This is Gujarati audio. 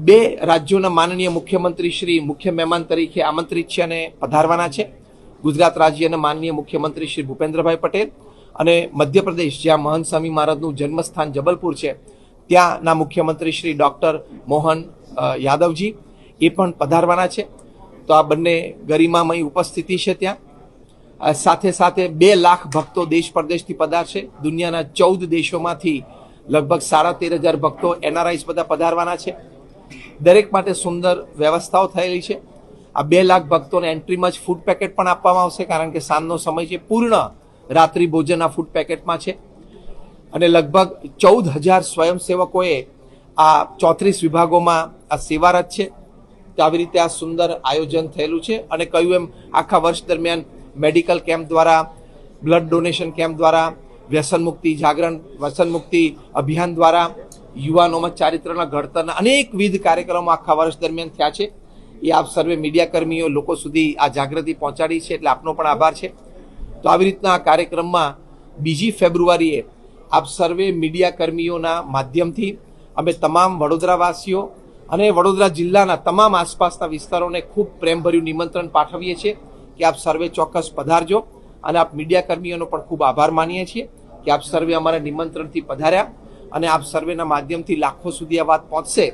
બે રાજ્યોના માનનીય મુખ્યમંત્રી શ્રી મુખ્ય મહેમાન તરીકે આમંત્રિત છે અને પધારવાના છે. ગુજરાત રાજ્યના માનનીય મુખ્યમંત્રી શ્રી ભૂપેન્દ્રભાઈ પટેલ અને મધ્યપ્રદેશ જ્યાં મહંત સ્વામી મહારાજનું જન્મસ્થાન જબલપુર છે ત્યાંના મુખ્યમંત્રી શ્રી ડૉક્ટર મોહન યાદવજી એ પણ પધારવાના છે. તો આ બંને ગરિમામય ઉપસ્થિતિ છે ત્યાં. સાથે સાથે 2 લાખ ભક્તો દેશ પરદેશથી પધારશે. દુનિયાના 14 દેશોમાંથી લગભગ 13,500 ભક્તો NRIs બધા પધારવાના છે. દરેક માટે સુંદર વ્યવસ્થાઓ થયેલી છે. આ 2 લાખ ભક્તોને એન્ટ્રીમાં જ ફૂડ પેકેટ પણ આપવામાં આવશે, કારણ કે સાંજનો સમય છે. પૂર્ણ રાત્રિ ભોજન આ ફૂડ પેકેટમાં છે. અને લગભગ 14,000 સ્વયંસેવકોએ આ 34 વિભાગોમાં આ સેવારત છે. તો આવી રીતે આ સુંદર આયોજન થયેલું છે. અને કહ્યું એમ આખા વર્ષ દરમિયાન મેડિકલ કેમ્પ દ્વારા, બ્લડ ડોનેશન કેમ્પ દ્વારા, વ્યસન મુક્તિ અભિયાન દ્વારા, યુવાનોમાં ચારિત્રના ઘડતરના અનેકવિધ કાર્યક્રમો આખા વર્ષ દરમિયાન થયા છે. એ આપ સર્વે મીડિયાકર્મીઓ લોકો સુધી આ જાગૃતિ પહોંચાડી છે, એટલે આપનો પણ આભાર છે. તો આવી રીતના આ કાર્યક્રમમાં 2 ફેબ્રુઆરીએ આપ સર્વે મીડિયાકર્મીઓના માધ્યમથી અમે તમામ વડોદરાવાસીઓ અને વડોદરા જિલ્લાના તમામ આસપાસના વિસ્તારોને ખૂબ પ્રેમભર્યું નિમંત્રણ પાઠવીએ છીએ કે આપ સર્વે ચોક્કસ પધારજો. અને આપ મીડિયાકર્મીઓનો પણ ખૂબ આભાર માનીએ છીએ કે આપ સર્વે અમારા નિમંત્રણથી પધાર્યા અને આપ સર્વેના માધ્યમથી લાખો સુધી આ વાત પહોંચશે